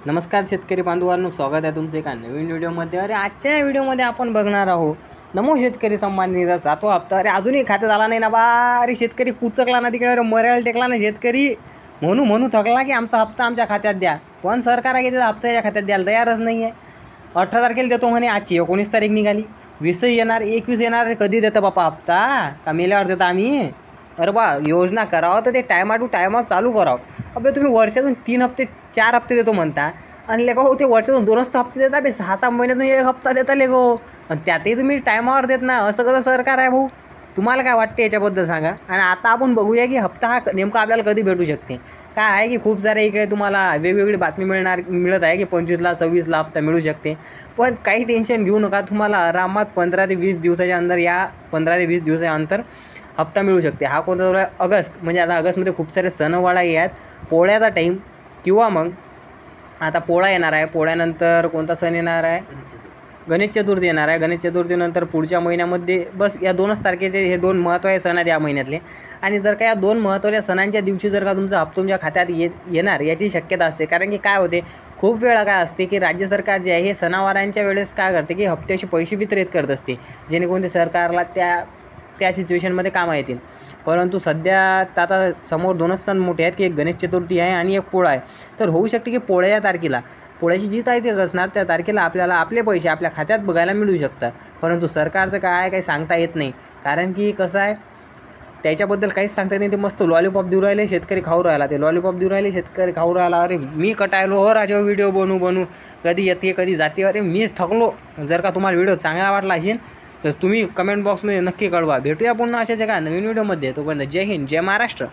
नमस्कार शेतकरी बांधवांनो, स्वागत आहे तुमचे एका नवीन व्हिडिओमध्ये। अरे आजच्या व्हिडिओमध्ये आपण बघणार आहोत नमो शेतकरी सन्मान निधीचा 7वा हप्ता। अरे अजूनही खात्यात आला नाही ना बा। अरे शेतकरी कुचकला ना तिकडे, अरे मरायला टेकला ना शेतकरी, म्हणू थकला की आमचा हप्ता आमच्या खात्यात द्या। पण सरकार आहे की त्याचा हप्ता याच्या खात्यात द्यायला तयारच नाही आहे। 18 तारखेला देतो म्हणे, आजची 19 तारीख निघाली, 20 येणार, 21 येणार। कधी देतं बापा हप्ता? का मेल्यावर देतो आम्ही? अरे बा, योजना करावं तर ते टायमा टू टायमा चालू करावं। अबे तुम्ही वर्षातून 3 हप्ते 4 हप्ते देतो म्हणता, आणि लेखो ते वर्षातून 2च हप्ते देता बे। 6-6 महिन्यातून 1 हप्ता देता लेखो, आणि त्यातही तुम्ही टायमावर देत ना। असं कसं सरकार आहे भाऊ? तुम्हाला काय वाटते याच्याबद्दल सांगा। आणि आता आपण बघूया की हप्ता हा नेमका आपल्याला कधी भेटू शकते। काय आहे की खूप सारे इकडे तुम्हाला वेगवेगळी बातमी मिळत आहे की 25ला 26ला हप्ता मिळू शकते। पण काही टेन्शन घेऊ नका, तुम्हाला आरामात 15 ते 20 दिवसाच्या अंदर, या 15 ते 20 दिवसानंतर हप्ता मिळू शकते। हा कोणता ऑगस्ट, म्हणजे आता ऑगस्टमध्ये खूप सारे सणवाडाही आहेत। पोळ्याचा टाईम, किंवा मग आता पोळा येणार आहे, पोळ्यानंतर कोणता सण येणार आहे? गणेश चतुर्थी येणार आहे। गणेश चतुर्थीनंतर पुढच्या महिन्यामध्ये बस या 2च तारखेचे हे 2 महत्त्वाचे सण आहेत या महिन्यातले। आणि जर का या 2 महत्त्वाच्या सणांच्या दिवशी जर का तुमचा हप्ता तुमच्या खात्यात येणार याची शक्यता असते। कारण की काय होते, खूप वेळा काय असते की राज्य सरकार जे आहे हे सणावारांच्या वेळेस काय करते की हप्त्याशी पैसे वितरित करत असते, जेणेकरून ते सरकारला त्या सिच्युएशनमध्ये कामा येतील। परंतु सध्या आता समोर 2च सण मोठे आहेत की एक गणेश चतुर्थी आहे आणि एक पोळा आहे। तर होऊ शकते की पोळ्याच्या तारखेला, पोळ्याची जी तारीख असणार त्या तारखेला आपल्याला आपले पैसे आपल्या खात्यात बघायला मिळू शकतात। परंतु सरकारचं काय आहे, काही सांगता येत नाही। कारण की कसं आहे, त्याच्याबद्दल काहीच सांगता येत नाही। ते मस्त लॉलीपॉप देऊ राहिले, शेतकरी खाऊ राहिला, ते लॉलीपॉप देऊ राहिले, शेतकरी खाऊ राहिला। अरे मी कटायलो हो राजा, व्हिडिओ बनवू कधी येते कधी जाते, अरे मीच थकलो। जर का तुम्हाला व्हिडिओ चांगला वाटला असेल तर तुम्ही कमेंट बॉक्समध्ये नक्की कळवा। भेटूया पुन्हा अशाच एका नवीन व्हिडिओमध्ये। तोपर्यंत जय हिंद, जय महाराष्ट्र।